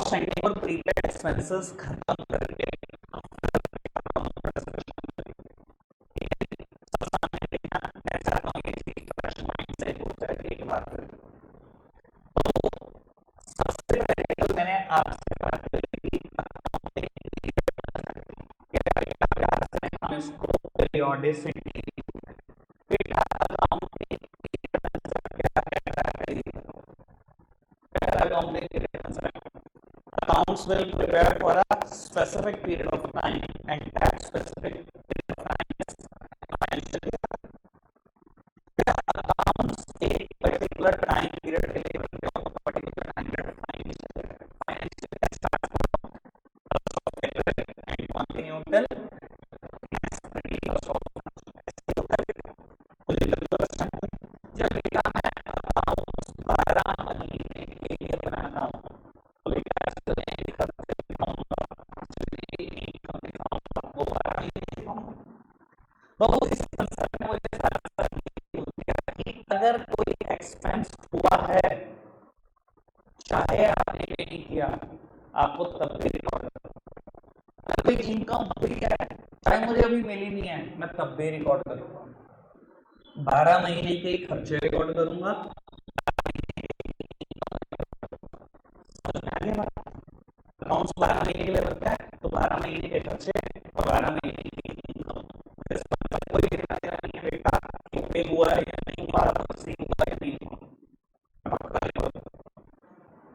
Cost sending और prepaid expenses खत्म करके सबसे पहले तो मैंने आपसे बात करी थी इसको periodicity accounts will prepare for a specific period of time and that specific period of time is financial year. Accounts एक particular time period के लिए बनते हैं और particular time period financial year start from February and continue till next 31st of जब बेटा मैं accounts 12 महीने के लिए बनाता हूँ तो बेटा अगर कोई एक्सपेंस हुआ है चाहे आपने पे नहीं किया आपको तब भी रिकॉर्ड करूंगा। कोई इनकम हुई है चाहे मुझे अभी मिली नहीं है मैं तब भी रिकॉर्ड करूंगा। 12 महीने के खर्चे रिकॉर्ड करूंगा। अकाउंट्स 12 महीने के लिए बनता है तो 12 महीने के खर्चे और 12 महीने की इनकम कोई बेटा पे हुआ है या नहीं हुआ हुआ या नहीं हुआ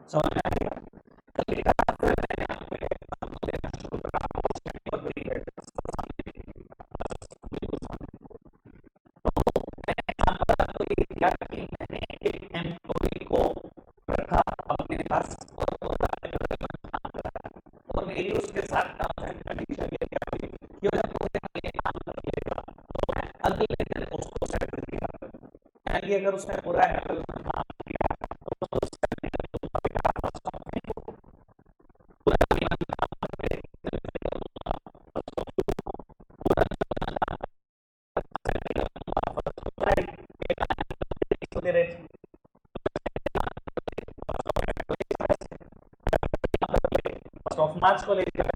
समझ में आएगा। मैंने एक एम्प्लॉय को रखा अपने पास और मेरी उसके साथ टर्म्स एंड कंडीशन ये क्या हुई कि जब पूरे महीने काम कर लेगा तो मैं अगले दिन उसको सैलरी दिया यानी कि अगर उसने पूरा अप्रैल में काम किया तो उसको सैलरी दूंगा बेटा फर्स्ट ऑफ मई को पूरा महीना काम करके फर्स्ट ऑफ मार्च को लेकर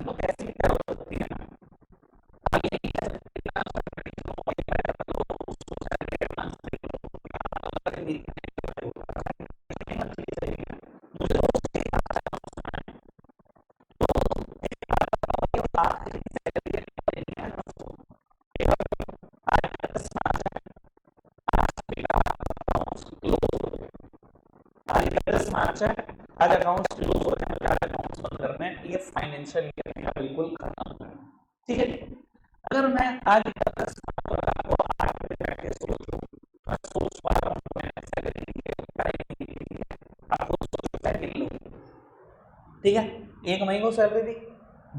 तो कैसे क्या हो सकती है ना आगे नहीं कह सकते आज अकाउंट्स क्लोज हो रहे हैं अकाउंट्स बंद करने हैं ये फाइनेंशियल ईयर का बिल्कुल खत्म है। ठीक है अगर मैं आज आपको 8 बजे बैठ के सोचूं मैं सोच पा रहा हूं मैंने सैलरी ली है आपको सोचता है लो ठीक है 1 महीने को सैलरी दी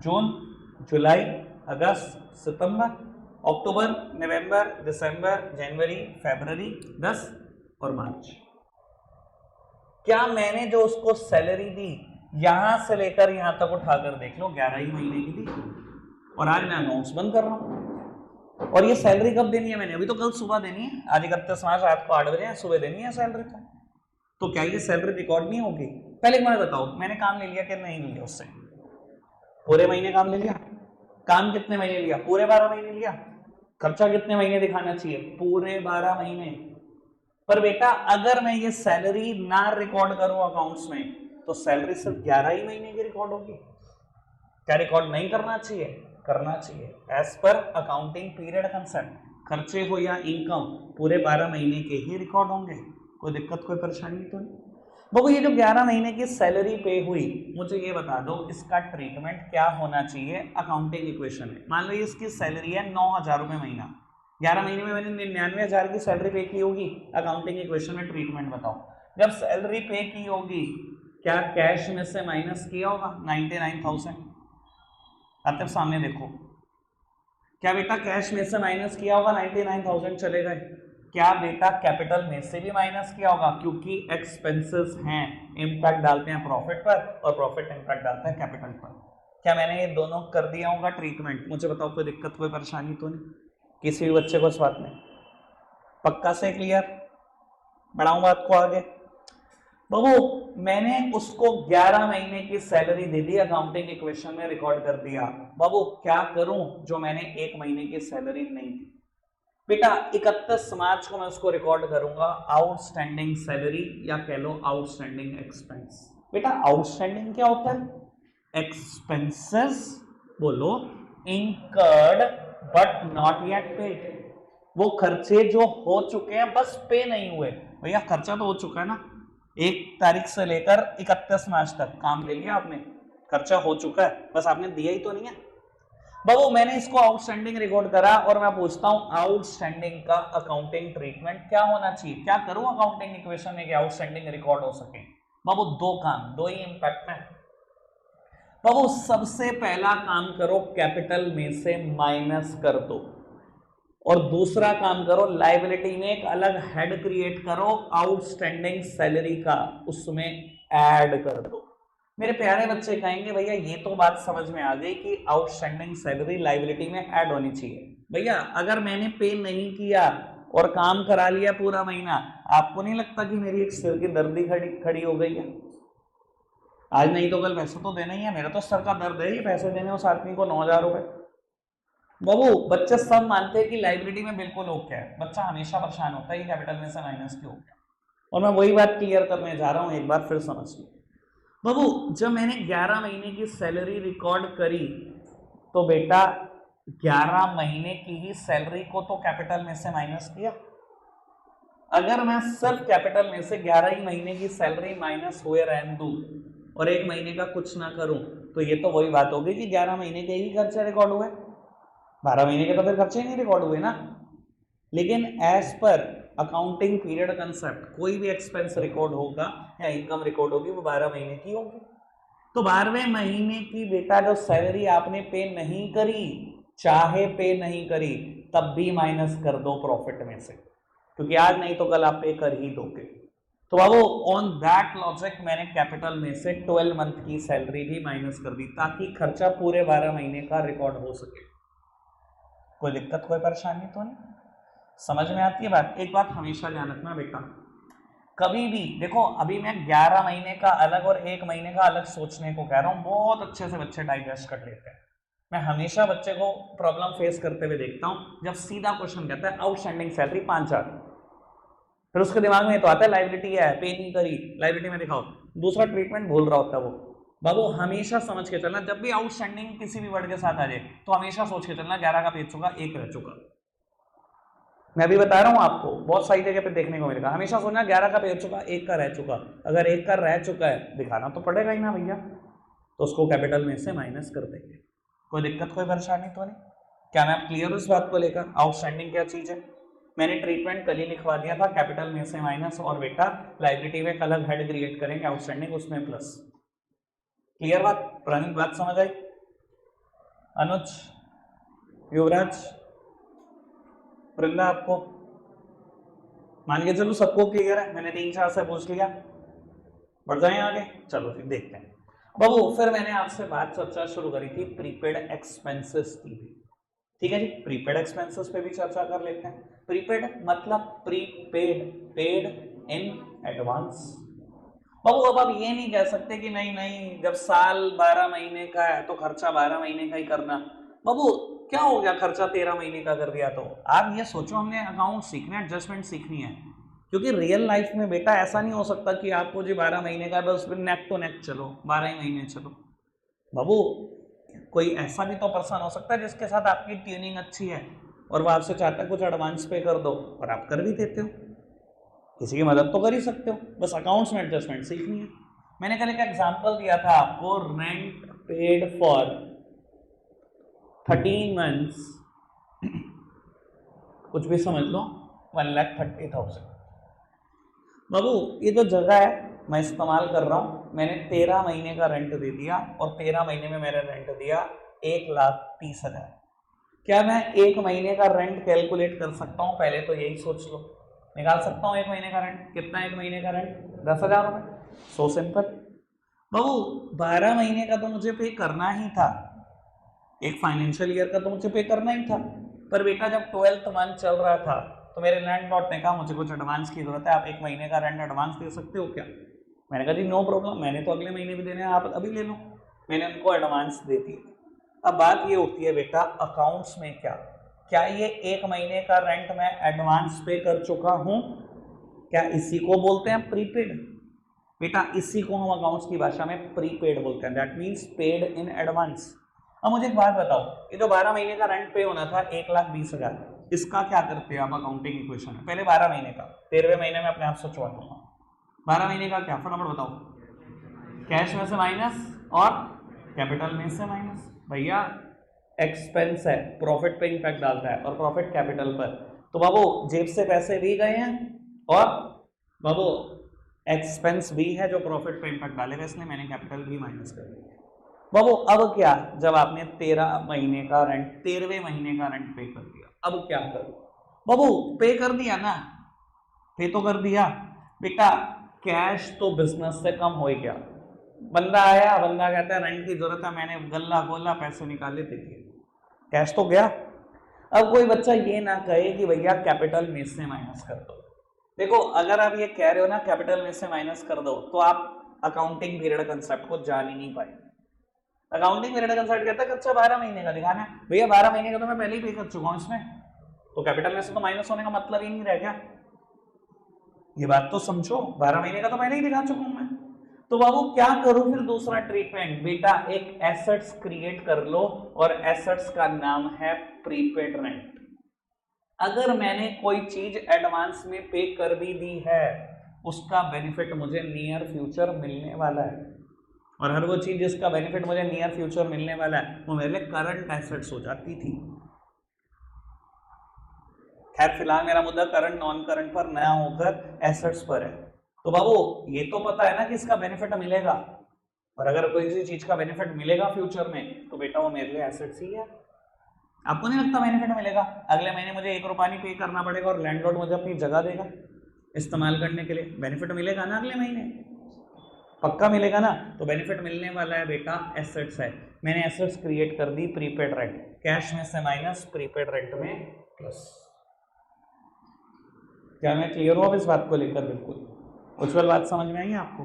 जून जुलाई अगस्त सितंबर अक्टूबर नवंबर दिसंबर जनवरी फरवरी 10 और मार्च। क्या मैंने जो उसको सैलरी दी यहां से लेकर यहां तक उठाकर देख लो 11 ही महीने की दी और आज मैं अकाउंट्स बंद कर रहा हूं और ये सैलरी कब देनी है मैंने अभी तो कल सुबह देनी है आज 31 मार्च रात को 8 बजे सुबह देनी है सैलरी तो क्या ये सैलरी रिकॉर्ड नहीं होगी। पहले एक बार बताओ मैंने काम ले लिया कि नहीं लिया उससे पूरे महीने काम ले लिया काम कितने महीने लिया पूरे 12 महीने लिया खर्चा कितने महीने दिखाना चाहिए पूरे 12 महीने पर बेटा अगर मैं ये सैलरी ना रिकॉर्ड करूं अकाउंट्स में तो सैलरी सिर्फ 11 ही महीने की रिकॉर्ड होगी। क्या रिकॉर्ड नहीं करना चाहिए करना चाहिए as per accounting period concept खर्चे हो या इनकम पूरे 12 महीने के ही रिकॉर्ड होंगे कोई दिक्कत कोई परेशानी तो नहीं। बाबू ये जो 11 महीने की सैलरी पे हुई मुझे ये बता दो इसका ट्रीटमेंट क्या होना चाहिए अकाउंटिंग इक्वेशन में। मान लो इसकी सैलरी है 9,000 रुपये महीना 11 महीने में मैंने 99,000 की सैलरी पे की होगी अकाउंटिंग इक्वेशन में ट्रीटमेंट बताओ। जब सैलरी पे की होगी क्या कैश में से माइनस किया होगा 99,000 आते सामने देखो क्या बेटा कैश में से माइनस किया होगा 99,000 चले गए क्या बेटा कैपिटल में से भी माइनस किया होगा क्योंकि एक्सपेंसेस हैं इम्पैक्ट डालते हैं प्रॉफिट पर और प्रॉफिट इम्पैक्ट डालता है कैपिटल पर। क्या मैंने ये दोनों कर दिया होगा ट्रीटमेंट? मुझे बताओ, कोई दिक्कत कोई परेशानी तो नहीं किसी भी बच्चे को इस बात में? पक्का से क्लियर? बढ़ाऊं बात को आगे? बाबू मैंने उसको 11 महीने की सैलरी दे दी, अकाउंटिंग इक्वेशन में रिकॉर्ड कर दिया। बाबू क्या करूं जो मैंने 1 महीने की सैलरी नहीं दी? बेटा 31 मार्च को मैं उसको रिकॉर्ड करूंगा आउटस्टैंडिंग सैलरी, या कह लो आउटस्टैंडिंग एक्सपेंस। बेटा आउटस्टैंडिंग क्या होता है? एक्सपेंसेस, बोलो, incurred but not yet paid. वो खर्चे जो हो चुके हैं बस पे नहीं हुए। भैया खर्चा तो हो चुका है ना, 1 तारीख से लेकर 31 मार्च तक काम ले लिया आपने, खर्चा हो चुका है, बस आपने दिया ही तो नहीं है। बाबू मैंने इसको आउटस्टैंडिंग रिकॉर्ड करा और मैं पूछता हूं आउटस्टैंडिंग का अकाउंटिंग ट्रीटमेंट क्या होना चाहिए? क्या करूं अकाउंटिंग इक्वेशन में कि आउटस्टैंडिंग रिकॉर्ड हो सके? बाबू 2 काम, 2 ही इंपैक्ट है। बाबू सबसे पहला काम करो, कैपिटल में से माइनस कर दो, और दूसरा काम करो लायबिलिटी में एक अलग हेड क्रिएट करो, आउटस्टैंडिंग सैलरी का, उसमें ऐड कर दो। मेरे प्यारे बच्चे कहेंगे भैया ये तो बात समझ में आ गई कि आउटस्टैंडिंग सैलरी लायबिलिटी में ऐड होनी चाहिए। भैया अगर मैंने पे नहीं किया और काम करा लिया पूरा महीना, आपको नहीं लगता कि मेरी एक सिर की दर्दी खड़ी हो गई है? आज नहीं तो कल पैसा तो देना ही है, मेरा तो सर का दर्द है ये पैसे देने उस आदमी को 9,000 रुपए। बाबू बच्चे सब मानते हैं कि लाइब्रेरी में बिल्कुल ओके है, बच्चा हमेशा परेशान होता है कैपिटल में से माइनस क्यों हो गया। और मैं वही बात क्लियर करने जा रहा हूं, एक बार फिर समझ लो। बाबू जब मैंने 11 महीने की सैलरी रिकॉर्ड करी तो बेटा 11 महीने की ही सैलरी को तो कैपिटल में से माइनस किया। अगर मैं सिर्फ कैपिटल में से 11 ही महीने की सैलरी माइनस हुए रहने दूं और 1 महीने का कुछ ना करूं, तो ये तो वही बात होगी कि 11 महीने के ही खर्चे रिकॉर्ड हुए, 12 महीने के तो फिर खर्चे नहीं रिकॉर्ड हुए ना। लेकिन as per accounting period concept कोई भी एक्सपेंस रिकॉर्ड होगा या इनकम रिकॉर्ड होगी वो 12 महीने की होगी। तो 12वें महीने की बेटा जो सैलरी आपने पे नहीं करी, चाहे पे नहीं करी, तब भी माइनस कर दो प्रॉफिट में से, क्योंकि आज नहीं तो कल आप पे कर ही दोगे। तो बाबू ऑन दैट लॉजिक मैंने कैपिटल में से 12 मंथ की सैलरी भी माइनस कर दी ताकि खर्चा पूरे 12 महीने का रिकॉर्ड हो सके। कोई दिक्कत कोई परेशानी तो नहीं? समझ में आती है बात? एक बात हमेशा ध्यान रखना बेटा, कभी भी देखो, अभी मैं 11 महीने का अलग और 1 महीने का अलग सोचने को कह रहा हूं, बहुत अच्छे से बच्चे डाइजेस्ट कर लेते हैं। मैं हमेशा बच्चे को प्रॉब्लम फेस करते हुए देखता हूं जब सीधा क्वेश्चन कहता है आउटस्टैंडिंग सैलरी 5,000, फिर उसके दिमाग में तो आता है लाइबिलिटी है, पे नहीं करी, लाइबिलिटी में दिखाओ, दूसरा ट्रीटमेंट भूल रहा होता है वो। बाबू हमेशा समझ के चलना, जब भी आउटस्टैंडिंग किसी भी वर्ड के साथ आ जाए तो हमेशा सोच के चलना 11 का पे चुका, 1 रह चुका। मैं भी बता रहा हूं आपको, बहुत सारी जगह पे देखने को मिलेगा, हमेशा सोचना 11 का पे चुका, 1 का रह चुका। अगर 1 का रह चुका है दिखाना तो पड़ेगा ही ना भैया, तो उसको कैपिटल में से माइनस कर देंगे। कोई दिक्कत कोई परेशानी तो नहीं? क्या मैं क्लियर हूं इस बात को लेकर? आउटस्टैंडिंग क्या चीज है? मैंने ट्रीटमेंट कल ही लिखवा दिया था, कैपिटल में से माइनस, और बेटा लाइबिलिटी में एक अलग हेड क्रिएट करेंगे आउटस्टैंडिंग, उसमें प्लस। क्लियर बात? प्रणीत बात समझ आई? अनुज, युवराज, वृंदा, आपको मान के चलो सबको क्लियर है? मैंने 3-4 से पूछ लिया, बढ़ जाए आगे, चलो फिर देखते हैं। बाबू फिर मैंने आपसे बात चर्चा शुरू करी थी प्रीपेड एक्सपेंसेस की भी, ठीक है जी, प्रीपेड एक्सपेंसेस पे भी चर्चा कर लेते हैं। प्रीपेड मतलब प्रीपेड, पेड इन एडवांस। बाबू अब आप ये नहीं कह सकते कि नहीं नहीं जब साल 12 महीने का है तो खर्चा 12 महीने का ही करना। बाबू क्या हो गया खर्चा 13 महीने का कर दिया? तो आप ये सोचो हमने अकाउंट सीखना है, एडजस्टमेंट सीखनी है, क्योंकि रियल लाइफ में बेटा ऐसा नहीं हो सकता कि आपको जो 12 महीने का बस नेक टू नेक चलो, 12 ही महीने चलो। बाबू कोई ऐसा भी तो पर्सन हो सकता है जिसके साथ आपकी ट्यूनिंग अच्छी है और वो आपसे चाहता है कुछ एडवांस पे कर दो, और आप कर भी देते हो, किसी की मदद तो कर ही सकते हो, बस अकाउंट्स में एडजस्टमेंट सीखनी है। मैंने कल एक एग्जांपल दिया था आपको, रेंट पेड फॉर 13 मंथ्स, कुछ भी समझ लो, 1,30,000। बाबू ये जो जगह है मैं इस्तेमाल कर रहा हूँ, मैंने 13 महीने का रेंट दे दिया और 13 महीने में मैंने रेंट दिया 1,30,000। क्या मैं 1 महीने का रेंट कैलकुलेट कर सकता हूँ? पहले तो यही सोच लो, निकाल सकता हूँ 1 महीने का रेंट। कितना 1 महीने का रेंट? 10,000 रुपये। So simple. बाबू 12 महीने का तो मुझे पे करना ही था, एक फाइनेंशियल ईयर का तो मुझे पे करना ही था, पर बेटा जब 12th मंथ चल रहा था तो मेरे लैंडलॉर्ड ने कहा मुझे कुछ एडवांस की जरूरत है, आप एक महीने का रेंट एडवांस दे सकते हो क्या? मैंने कहा जी नो प्रॉब्लम, मैंने तो अगले महीने भी देने हैं, आप अभी ले लो। मैंने उनको एडवांस दे दिया। अब बात ये उठती है बेटा अकाउंट्स में क्या क्या ये एक महीने का रेंट मैं एडवांस पे कर चुका हूं? क्या इसी को बोलते हैं प्रीपेड? बेटा इसी को हम अकाउंट्स की भाषा में प्रीपेड बोलते हैं, that means paid in advance. अब मुझे एक बात बताओ, ये जो 12 महीने का रेंट पे होना था 1,20,000, इसका क्या करते हैं आप अकाउंटिंग इक्वेशन में? पहले 12 महीने का, 13वें महीने में अपने आप सोचवा दूंगा। 12 महीने का क्या, फटाफट बताओ। कैश में से माइनस और कैपिटल में से माइनस। भैया एक्सपेंस है, प्रॉफिट पे इंपैक्ट डालता है और प्रॉफिट कैपिटल पर, तो बाबू जेब से पैसे भी गए हैं और बाबू एक्सपेंस भी है जो प्रॉफिट पे इंपैक्ट डालेगा, इसलिए मैंने कैपिटल भी माइनस कर दिया। बाबू अब क्या, जब आपने 13 महीने का रेंट 13वें महीने का रेंट पे कर दिया, अब क्या करो? बाबू पे कर दिया ना, पे तो कर दिया बेटा, कैश तो बिजनेस से कम हो गया। बंदा आया, बंदा कहता है रेंट की जरूरत है, मैंने गल्ला खोला, पैसे निकाले, दे दिए, कैश तो गया। अब कोई बच्चा ये ना कहे कि भैया कैपिटल में से माइनस कर दो। देखो अगर आप ये कह रहे हो ना कैपिटल में से माइनस कर दो, तो आप अकाउंटिंग पीरियड कंसेप्ट को जान ही नहीं पाए। अकाउंटिंग पीरियड कंसेप्ट कहता है अच्छा 12 महीने का दिखाना है, भैया 12 महीने का तो मैं पहले ही पे कर चुका हूं इसमें, तो कैपिटल में से तो माइनस होने का मतलब ही नहीं रह गया। ये बात तो समझो, 12 महीने का तो पहले ही दिखा चुका हूं मैं। तो बाबू क्या करूं फिर दूसरा ट्रीटमेंट? बेटा एक एसेट्स क्रिएट कर लो और एसेट्स का नाम है प्रीपेड रेंट। अगर मैंने कोई चीज एडवांस में पे कर भी दी है, उसका बेनिफिट मुझे नियर फ्यूचर मिलने वाला है, और हर वो चीज जिसका बेनिफिट मुझे नियर फ्यूचर मिलने वाला है वो मेरे लिए करंट एसेट्स हो जाती थी। खैर फिलहाल मेरा मुद्दा करंट नॉन करंट पर नया होकर एसेट्स पर है। तो बाबू ये तो पता है ना कि इसका बेनिफिट मिलेगा, और अगर कोई किसी चीज का बेनिफिट मिलेगा फ्यूचर में तो बेटा वो मेरे लिए एसेट्स ही है। आपको नहीं लगता बेनिफिट मिलेगा? अगले महीने मुझे 1 रुपया नहीं पे करना पड़ेगा और लैंडलॉर्ड मुझे अपनी जगह देगा इस्तेमाल करने के लिए, बेनिफिट मिलेगा ना अगले महीने? पक्का मिलेगा ना? तो बेनिफिट मिलने वाला है बेटा, एसेट्स है। मैंने एसेट्स क्रिएट कर दी प्रीपेड रेंट, कैश में से माइनस, प्रीपेड रेंट में प्लस। क्या मैं क्लियर हूं अब इस बात को लेकर? बिल्कुल। उज्जवल बात समझ में आई आपको?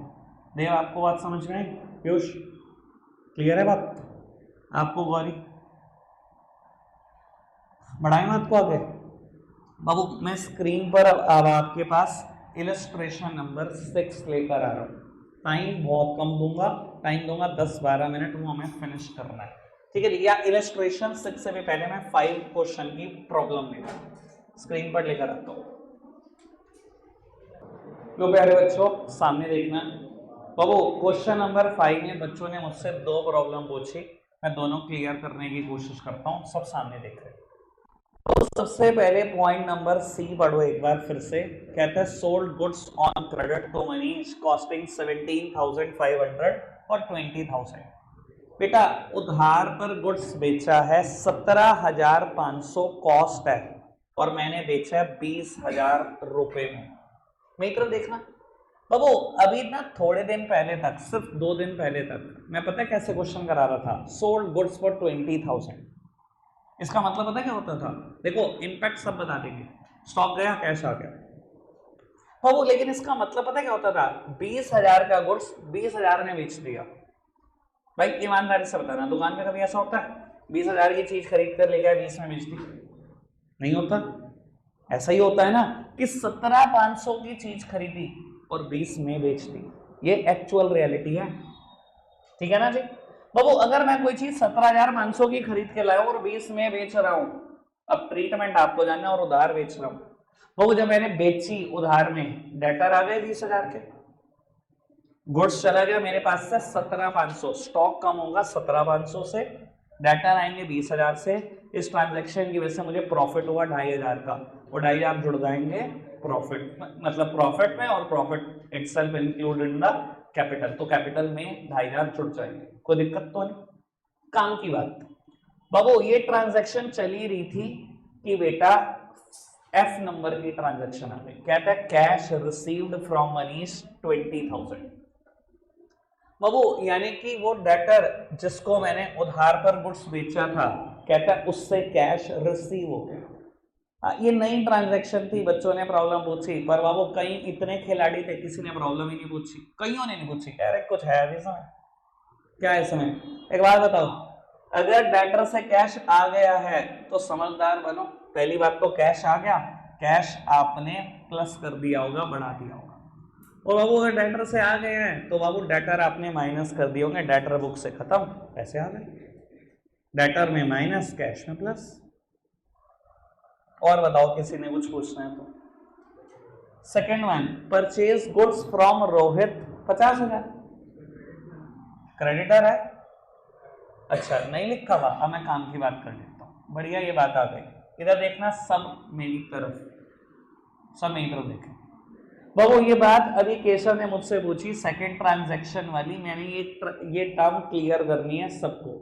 देव आपको बात समझ में आई? पीयूष क्लियर है बात आपको? गौरी बढ़ाएं बात को आगे? बाबू मैं स्क्रीन पर अब आपके पास इलस्ट्रेशन नंबर 6 लेकर आ रहा हूं। टाइम बहुत कम दूंगा, टाइम दूंगा 10-12 मिनट, वो हमें फिनिश करना है, ठीक है? या इलस्ट्रेशन 6 से भी पहले मैं 5 क्वेश्चन की प्रॉब्लम लेकर स्क्रीन पर लेकर आता हूं। लो प्यारे बच्चों सामने देखना। बाबू क्वेश्चन नंबर 5 में बच्चों ने मुझसे 2 प्रॉब्लम पूछी, मैं दोनों क्लियर करने की कोशिश करता हूं, सब सामने देख रहे हैं। तो सबसे पहले पॉइंट नंबर सी पढ़ो एक बार फिर से। कहता है sold goods on credit to Manish costing 17,500 और 20,000। बेटा उधार पर गुड्स बेचा है 17,500 कॉस्ट है, और मैंने बेचा है 20,000 रुपए में। मीटर देखना बाबू, अभी ना थोड़े दिन पहले तक, सिर्फ 2 दिन पहले तक मैं पता है कैसे क्वेश्चन करा रहा था, सोल्ड गुड्स फॉर 20,000। इसका मतलब पता क्या होता था? देखो इंपैक्ट सब बता देंगे, स्टॉक गया, कैश आ गया बाबू, लेकिन इसका मतलब पता क्या होता था? 20,000 का गुड्स 20,000 में बेच दिया। भाई ईमानदारी से बताना, दुकान में कभी ऐसा होता है 20,000 की चीज खरीद कर ले गया 20 में बेच दी? नहीं होता। ऐसा ही होता है ना कि 17,500 की चीज खरीदी और 20 में बेच दी, ये एक्चुअल रियलिटी है, ठीक है ना जी? बाबू अगर मैं कोई चीज 17,500 की खरीद के लाया और 20 में बेच रहा हूं, अब ट्रीटमेंट आपको जानना, और उधार बेच रहा हूं बाबू, जब मैंने बेची उधार में, डेटर आ गए 20,000 के, गुड्स चला गया मेरे पास से 17,500, स्टॉक कम होगा 17,500 से, डेटर आएंगे 20,000 से। इस ट्रांजैक्शन की वजह से मुझे प्रॉफिट हुआ 2,500 का, और 2,500 जुड़ जाएंगे प्रॉफिट, मतलब प्रॉफिट में, और profit itself included in the capital, तो कैपिटल में 2,500 जुड़ जाएंगे। कोई दिक्कत तो नहीं? काम की बात बाबू, ये ट्रांजैक्शन चली रही थी कि बेटा एफ नंबर की ट्रांजैक्शन आ गई। कहता है कैश रिसीव्ड फ्रॉम मनीष 20,000। बाबू यानी कि वो डेटर जिसको मैंने उधार पर गुड्स बेचा था, कहता है उससे कैश रिसीव हो गया। ये नई ट्रांजैक्शन थी, बच्चों ने प्रॉब्लम पूछी, पर बाबू कई इतने खिलाड़ी थे, किसी ने प्रॉब्लम ही नहीं पूछी, कईयों ने नहीं पूछी। अरे कुछ है अभी इसमें, क्या है इसमें? एक बात बताओ, अगर डेटर से कैश आ गया है तो समझदार बनो, पहली बात तो कैश आ गया, कैश आपने प्लस कर दिया होगा, बढ़ा दिया होगा। और बाबू अगर डेटर से आ गए हैं तो बाबू डेटर आपने माइनस कर दिए होंगे, डेटर बुक से खत्म, पैसे आ गए, डेटर में माइनस, कैश में प्लस। और बताओ किसी ने कुछ पूछना है तो। Second one, purchase goods from Rohit 50,000, creditor है। अच्छा नहीं लिखा हुआ, अब मैं काम की बात कर लेता हूँ, बढ़िया ये बात आ गई। इधर देखना, सब मेरी तरफ, सब मेरी तरफ देखें। बाबू ये बात अभी केशव ने मुझसे पूछी, सेकंड ट्रांजैक्शन वाली, मैंने ये टर्म क्लियर करनी है सबको।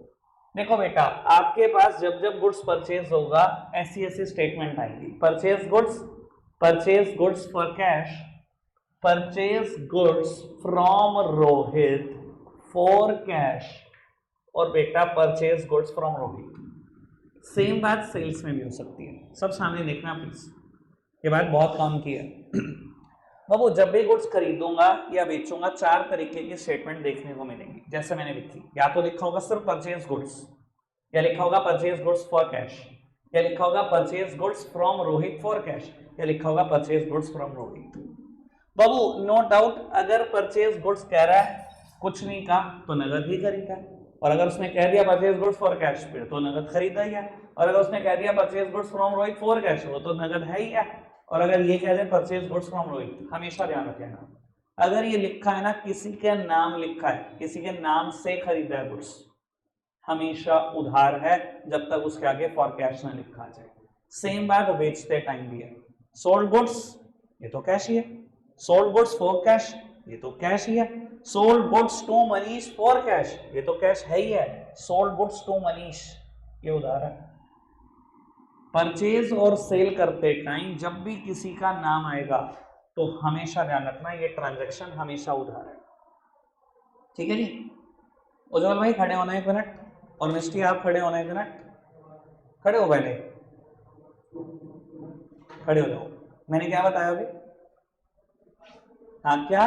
देखो बेटा, आपके पास जब जब गुड्स परचेज होगा ऐसी ऐसी स्टेटमेंट आएगी, purchase goods for cash, purchase goods from Rohit for cash, और बेटा purchase goods from Rohit. Same बात सेल्स में भी हो सकती है, सब सामने देखना प्लीज, ये बात बहुत काम की है। बाबू जब भी गुड्स खरीदूंगा या बेचूंगा, चार तरीके की स्टेटमेंट देखने को मिलेंगी, जैसे मैंने लिखी, या तो लिखा होगा सिर्फ परचेज गुड्स, या लिखा होगा परचेज गुड्स फॉर कैश, या लिखा होगा purchase goods from Rohit for cash, या लिखा होगा परचेज गुड्स फ्रॉम रोहित। बाबू नो डाउट, अगर परचेज गुड्स कह रहा है कुछ नहीं कहा तो नगद ही खरीदा, और अगर उसने कह दिया परचेज गुड्स फॉर कैश फिर तो नगद खरीदा ही है, और अगर उसने कह दिया purchase goods from Rohit for cash वो तो नगद है ही है, और अगर ये कह दे परचेज गुड्स फ्रॉम रोहित, हमेशा ध्यान रखना, अगर ये लिखा है ना, किसी के नाम लिखा है, किसी के नाम से खरीदा है गुड्स, हमेशा उधार है जब तक उसके आगे फॉर कैश ना लिखा जाए। सेम बात बेचते टाइम भी है, सोल्ड गुड्स ये तो कैश ही है, सोल्ड गुड्स फॉर कैश ये तो कैश ही है, sold goods to Manish for cash ये तो कैश है ही है, सोल्ड गुड्स टू मनीष ये उधार है। परचेज और सेल करते टाइम जब भी किसी का नाम आएगा तो हमेशा ध्यान रखना ये ट्रांजैक्शन हमेशा उधार है, ठीक है जी। उज्जवल भाई खड़े होना 1 मिनट, और मिस्टी आप खड़े होना 1 मिनट, खड़े हो पहले, खड़े हो जाओ। मैंने क्या बताया अभी? हाँ क्या?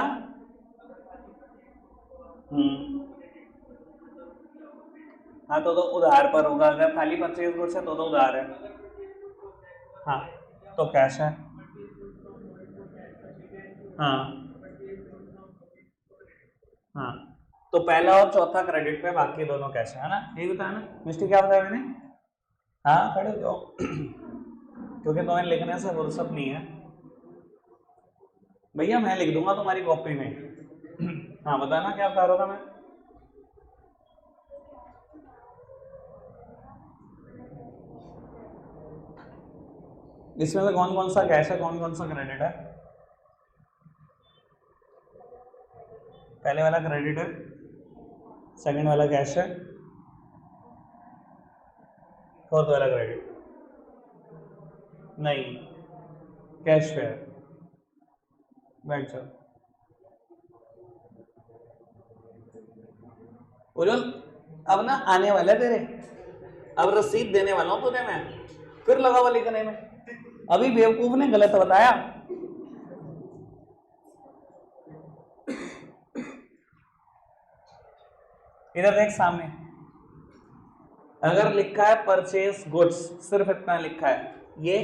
हाँ तो उधार पर होगा, अगर खाली परचेज गुड्स है तो उधार है, हाँ तो कैश है, हाँ हाँ तो पहला और चौथा क्रेडिट पे, बाकी दोनों कैश है ना, यही बताया ना मिस्टी, क्या बताया मैंने? हाँ खड़े हो जाओ क्योंकि तुम्हें लिखने से फुर्सत नहीं है भैया, मैं लिख दूंगा तुम्हारी कॉपी में। हाँ बताना क्या बता रहा था मैं? इसमें से कौन कौन सा कैश है, कौन कौन सा क्रेडिट है? पहले वाला क्रेडिट है, सेकंड वाला कैश है, फोर्थ वाला क्रेडिट नहीं, कैश पे है। बैठ जाओ उज्जवल, अब ना आने वाला है तेरे, अब रसीद देने वाला हूं तुझे मैं, फिर लगा हुआ लिखने में, अभी बेवकूफ ने गलत बताया। इधर देख सामने, अगर लिखा है परचेज गुड्स, सिर्फ इतना लिखा है, ये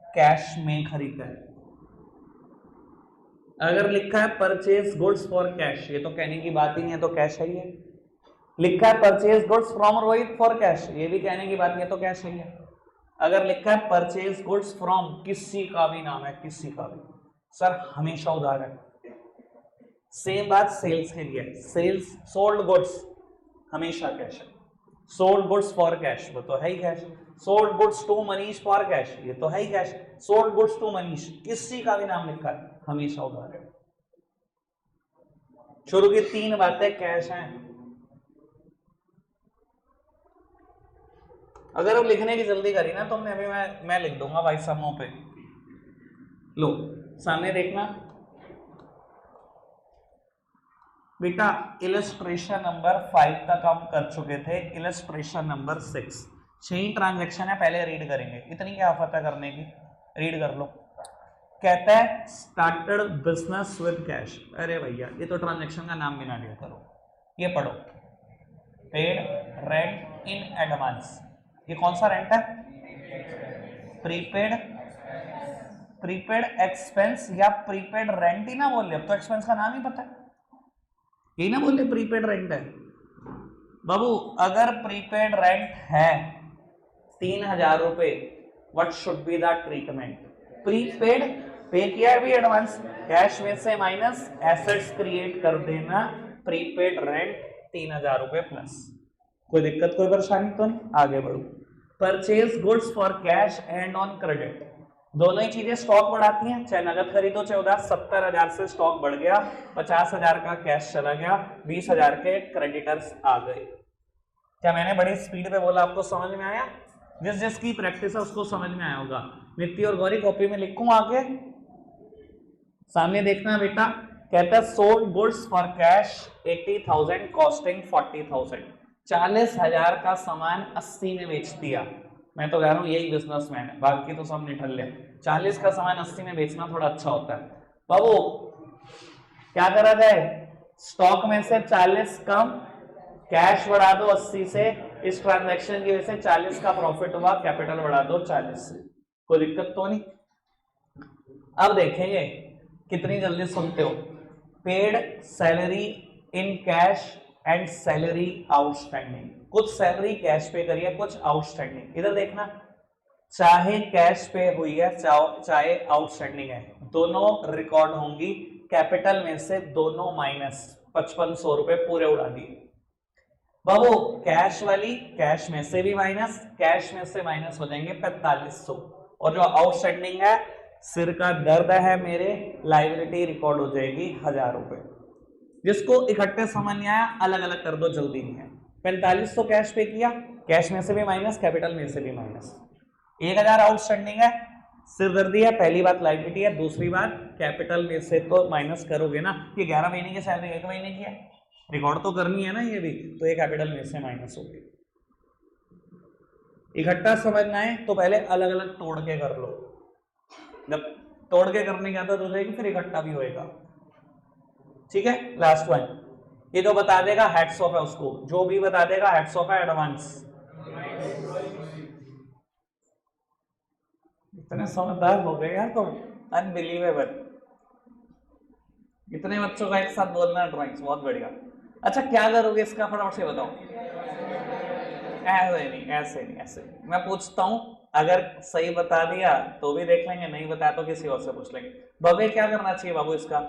कैश में खरीदा है। अगर लिखा है परचेज गुड्स फॉर कैश, ये तो कहने की बात ही नहीं है, तो कैश है ही है। लिखा है purchase goods from Rohit for cash, ये भी कहने की बात नहीं है, तो कैश है ही है। अगर लिखा है परचेज गुड्स फ्रॉम, किसी का भी नाम है, किसी का भी, सर हमेशा उधार है। सेम बात सेल्स के लिए, सेल्स सोल्ड गुड्स हमेशा कैश है, सोल्ड गुड्स फॉर कैश वो तो है ही cash, sold goods to Manish for cash ये तो है ही cash, sold goods to Manish किसी का भी नाम लिखा है हमेशा उधार है। शुरू की 3 बातें कैश हैं। अगर अब लिखने की जल्दी करी ना तुमने, अभी मैं लिख दूंगा भाई सब मुंह पे। लो सामने देखना बेटा इलस्ट्रेशन नंबर 5 तक हम कर चुके थे, इलस्ट्रेशन नंबर 6 6 ही ट्रांजैक्शन है, पहले रीड करेंगे, इतनी क्या आफत है करने की, रीड कर लो। कहता है स्टार्टेड बिजनेस विद कैश। अरे भैया ये तो ट्रांजैक्शन का नाम भी ना लिया करो, ये पढ़ो, पेड रेंट इन एडवांस। ये कौन सा रेंट है? प्रीपेड, प्रीपेड एक्सपेंस या प्रीपेड रेंट ही ना बोल ले, अब तो एक्सपेंस का नाम ही पता है, यही ना बोल ले प्रीपेड रेंट है। बाबू अगर प्रीपेड रेंट है 3000 रुपए, what should be the treatment? Prepaid पे किया है भी एडवांस, कैश में से माइनस एसेट्स क्रिएट कर देना, प्रीपेड रेंट 3000 रुपए प्लस। कोई दिक्कत कोई परेशानी तो नहीं, आगे बढ़ो। Purchase goods for cash and on credit, दोनों ही चीजें स्टॉक बढ़ाती हैं, चाहे नगद खरीदो चाहे उधार। 70,000 से स्टॉक बढ़ गया, 50,000 का कैश चला गया, 20,000 के क्रेडिटर्स आ गए। क्या मैंने बड़ी स्पीड पे बोला, आपको समझ में आया? जिस जिसकी प्रैक्टिस है उसको समझ में आया होगा। नित्य और गौरी कॉपी में लिखूं आगे, सामने देखना बेटा। कहता है sold goods for cash 80,000 costing 40,000, 40,000 का सामान 80 में बेच दिया। मैं तो कह रहा हूँ यही बिजनेसमैन है, बाकी तो सब निठल्ले। 40 का सामान 80 में बेचना थोड़ा अच्छा होता है। बाबू क्या करा जाए, स्टॉक में से 40 कम, कैश बढ़ा दो 80 से, इस ट्रांजैक्शन की वजह से 40 का प्रॉफिट हुआ, कैपिटल बढ़ा दो 40 से, कोई दिक्कत तो नहीं। अब देखेंगे कितनी जल्दी सुनते हो। Paid salary in cash and salary outstanding, कुछ सैलरी कैश पे करी है, कुछ आउटस्टैंडिंग। इधर देखना, चाहे कैश पे हुई है चाहे आउटस्टैंडिंग है, दोनों रिकॉर्ड होंगी। कैपिटल में से दोनों माइनस, 5500 रुपए पूरे उड़ा दिए। बाबू कैश वाली कैश में से भी माइनस, कैश में से माइनस हो जाएंगे 4500, और जो आउटस्टैंडिंग है, सिर का दर्द है मेरे, लायबिलिटी रिकॉर्ड हो जाएगी 1000 रुपए। जिसको इकट्ठे समझ नहीं आया अलग अलग कर दो, जल्दी नहीं है। 4500 कैश पे किया, कैश में से भी माइनस, कैपिटल में से भी माइनस, 1000 आउटस्टैंडिंग है, सिरदर्दी है। पहली बात लायबिलिटी है, दूसरी बात कैपिटल में से तो माइनस करोगे ना, ये 11 महीने की सैलरी 1 महीने की है, रिकॉर्ड तो करनी है ना ये भी, तो ये कैपिटल में से माइनस होगी। इकट्ठा समझना है तो पहले अलग अलग तोड़ के कर लो, जब तोड़ के करने की आदत हो जाएगी फिर इकट्ठा भी होएगा। ठीक है, लास्ट वन, ये जो बता देगा हैट्स ऑफ है उसको, जो भी बता देगा हैट्स ऑफ है एडवांस। इतने समझदार हो गए यार तुम, अनबिलीवेबल। इतने बच्चों का एक साथ बोलना ड्राइंग्स, बहुत बढ़िया। अच्छा क्या करोगे इसका, फटाफट से बताओ। ऐसे नहीं, ऐसे नहीं, ऐसे नहीं। मैं पूछता हूं, अगर सही बता दिया तो भी देख लेंगे, नहीं बताया तो किसी और से पूछ लेंगे। बबे क्या करना चाहिए बाबू इसका?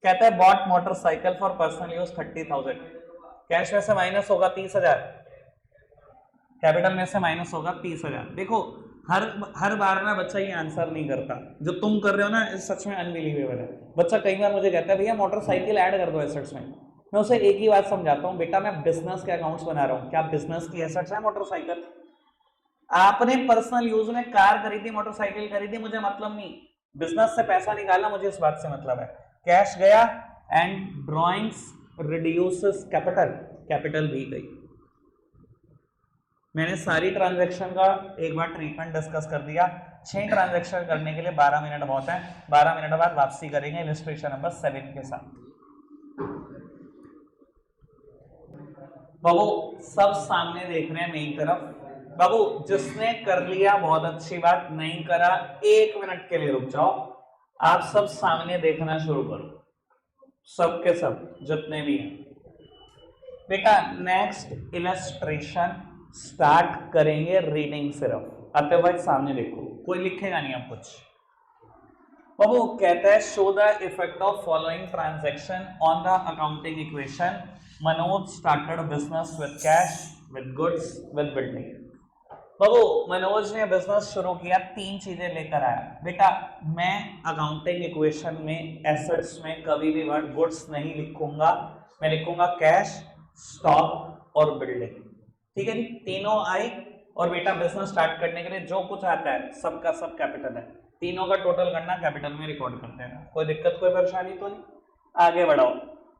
कहता है bought motorcycle for personal use 30,000, cash में से माइनस होगा 30,000, कैपिटल में से माइनस होगा 30,000। देखो हर बार ना बच्चा ये आंसर नहीं करता, जो तुम कर रहे हो ना सच में अनबिलीवेबल है। बच्चा कई बार मुझे कहता है भैया मोटरसाइकिल ऐड कर दो एसेट्स में, मैं उसे एक ही बात समझाता हूँ, बेटा मैं बिजनेस के अकाउंट्स बना रहा हूँ, क्या बिजनेस की एसेट्स है मोटरसाइकिल? आपने पर्सनल यूज में कार खरीदी, मोटरसाइकिल खरीदी, मुझे मतलब नहीं, बिजनेस से पैसा निकालना मुझे इस बात से मतलब है। कैश गया and drawings reduces capital, capital भी गई। मैंने सारी ट्रांजैक्शन का एक बार ट्रीटमेंट डिस्कस कर दिया। 6 ट्रांजैक्शन करने के लिए 12 मिनट बहुत है, 12 मिनट बाद वापसी करेंगे इलस्ट्रेशन नंबर 7 के साथ। बाबू सब सामने देख रहे हैं मेरी तरफ। बाबू जिसने कर लिया बहुत अच्छी बात, नहीं करा 1 मिनट के लिए रुक जाओ, आप सब सामने देखना शुरू करो, सबके सब जितने भी हैं। बेटा नेक्स्ट इलस्ट्रेशन स्टार्ट करेंगे रीडिंग सिर्फ, अदरवाइज सामने देखो, कोई लिखेगा नहीं अब कुछ। बाबू कहता है show the effect of following transaction on the accounting equation. Manoj started business with cash, with goods, with building. बाबू मनोज ने बिजनेस शुरू किया, 3 चीजें लेकर आया। बेटा मैं अकाउंटिंग इक्वेशन में एसेट्स में कभी भी वर्ड गुड्स नहीं लिखूंगा, मैं लिखूंगा कैश, स्टॉक और बिल्डिंग। ठीक है जी, तीनों आई। और बेटा बिजनेस स्टार्ट करने के लिए जो कुछ आता है सबका सब कैपिटल है, तीनों का टोटल करना, कैपिटल में रिकॉर्ड कर देना, कोई दिक्कत कोई परेशानी तो नहीं। आगे बढ़ाओ,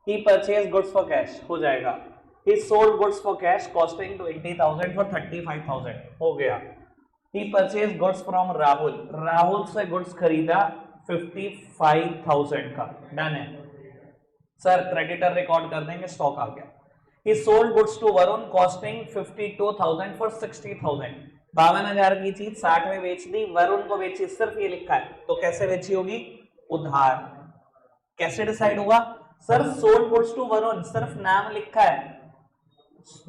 he purchase goods for cash, हो जाएगा। He sold goods for cash costing 20,000 for 35,000, हो गया। He purchase goods from Rahul, Rahul से गुड्स खरीदा 55,000 का, डन है सर। क्रेडिटर रिकॉर्ड कर देंगे, स्टॉक आ गया। He sold goods to Varun costing 52,000 for 60,000, 52,000 की चीज 60 में बेच दी, वरुण को बेची, सिर्फ ये लिखा है, तो कैसे बेची होगी? उधार। कैसे डिसाइड हुआ? Sir sold goods to Varun, सिर्फ नाम लिखा है।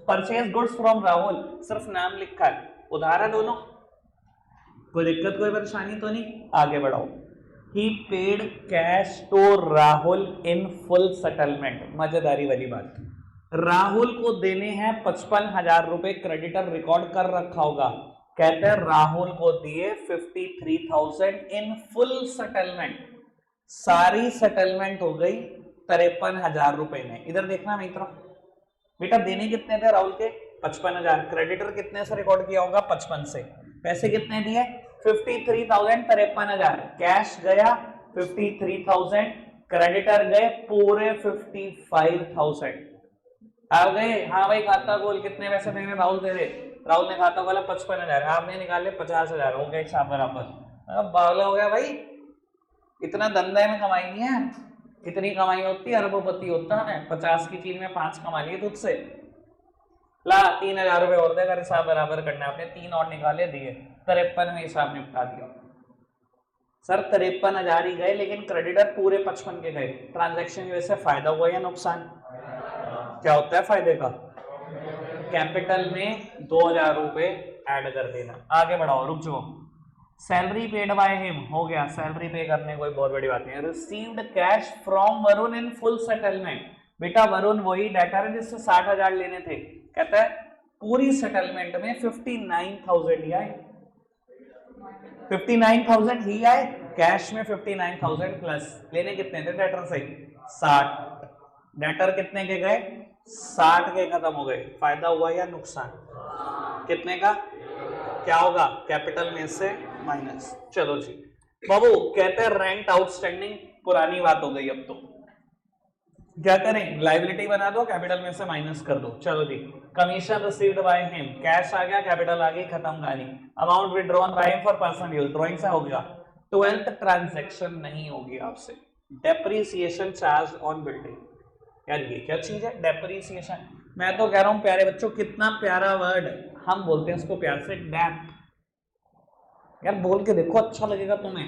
परचेज गुड्स फ्रॉम राहुल, सिर्फ नाम लिखा है, उधार है दोनों। कोई दिक्कत, कोई परेशानी तो नहीं? आगे बढ़ाओ। He paid cash to Rahul in full settlement, मजेदारी वाली बात। राहुल को देने हैं 55,000 रुपए, क्रेडिटर रिकॉर्ड कर रखा होगा। कहते हैं राहुल को दिए 53,000 इन फुल सेटलमेंट, सारी सेटलमेंट हो गई 53,000 रुपए में। इधर देखना मित्रों, बेटा देने कितने थे राहुल के? 55,000, क्रेडिटर कितने से रिकॉर्ड किया होगा? 55 से। पैसे कितने दिए? 53,000, 53,000। कैश गया 53,000, क्रेडिटर गए पूरे 55,000। आ गए? हाँ भाई खाता खोल, कितने पैसे देंगे? राहुल दे दे। राहुल ने खाता खोला 55,000, आपने निकाले 50,000, हो गए हिसाब बराबर। अब बावला हो गया भाई, इतना धंधे में कमाई नहीं है, कितनी कमाई होती है? अरबोपति होता है। 50 की चीज में 5 कमा लिए तुझसे, ला 3,000 रुपए और देकर हिसाब बराबर करना। आपने 3 और निकाले, दिए 53 में हिसाब निपटा दिया। सर 53,000 ही गए, लेकिन क्रेडिटर पूरे 55 के गए। ट्रांजैक्शन की वजह से फायदा हुआ या नुकसान? क्या होता है फायदे का? कैपिटल में 2,000 रुपए ऐड कर देना। आगे बढ़ाओ, रुक जाओ। सैलरी पेड बाय हिम, हो गया। सैलरी पे करने कोई बहुत बड़ी बात नहीं है। Received cash from Varun in full settlement, बेटा वरुण वही डेटर है जिससे 60,000 लेने थे। कहता है पूरी सेटलमेंट में 59,000 ही आए, 59,000 ही आए। कैश में 59,000 प्लस लेने कितने थे डेटर से? 60। डेटर कितने के गए? 60 के खत्म हो गए। फायदा हुआ या नुकसान? कितने का? क्या होगा? कैपिटल में से माइनस। चलो जी बाबू, कहते हैं रेंट आउटस्टैंडिंग, पुरानी बात हो गई। अब तो क्या करें? लायबिलिटी बना दो, कैपिटल में से माइनस कर दो। चलो जी, commission received by him, cash आ गया, कैपिटल आ गई, खत्म कहानी। Amount withdrawn by him for personal use, drawing से हो गया। 12th ट्रांजैक्शन नहीं होगी आपसे। डेप्रिसिएशन चार्ज ऑन बिल्डिंग, यार ये क्या चीज है डेप्रिसिएशन? मैं तो कह रहा हूं प्यारे बच्चों, कितना प्यारा वर्ड, हम बोलते हैं इसको प्यार से डेप। यार बोल के देखो, अच्छा लगेगा तुम्हें,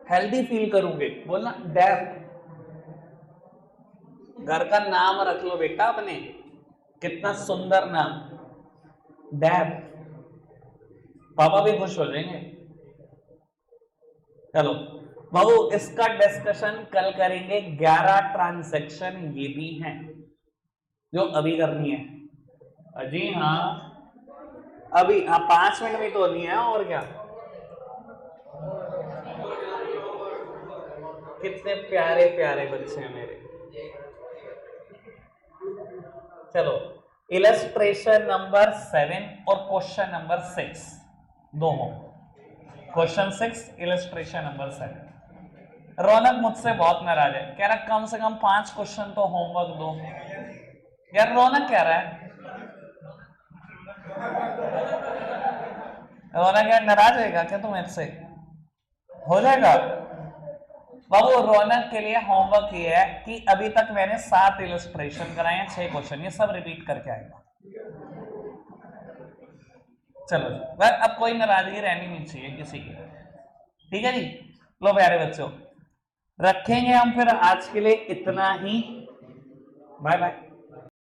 हेल्दी फील करोगे। बोलना डेप। घर का नाम रख लो बेटा अपने, कितना सुंदर नाम, डेप। पापा भी खुश हो जाएंगे। चलो बाबू, इसका डिस्कशन कल करेंगे। 11 ट्रांजैक्शन ये भी हैं जो अभी करनी है। जी हाँ, अभी। हाँ 5 मिनट में तो नहीं है, और क्या। कितने प्यारे प्यारे बच्चे हैं मेरे। चलो, इलस्ट्रेशन नंबर 7 और क्वेश्चन नंबर 6 दो हो। Question 6, illustration number 7। रौनक मुझसे बहुत नाराज है, कह रहा कम से कम 5 क्वेश्चन तो होमवर्क दो। यार रौनक कह रहा है, रौनक यार नाराज होगा क्या तुम इससे? हो जाएगा बाबू। रौनक के लिए होमवर्क ये है कि अभी तक मैंने 7 इलस्ट्रेशन कराए हैं, 6 क्वेश्चन, ये सब रिपीट करके आएगा। चलो जी, अब कोई नाराजगी रहनी नहीं चाहिए किसी की, ठीक है जी। लो प्यारे बच्चों, रखेंगे हम फिर आज के लिए इतना ही। Bye bye.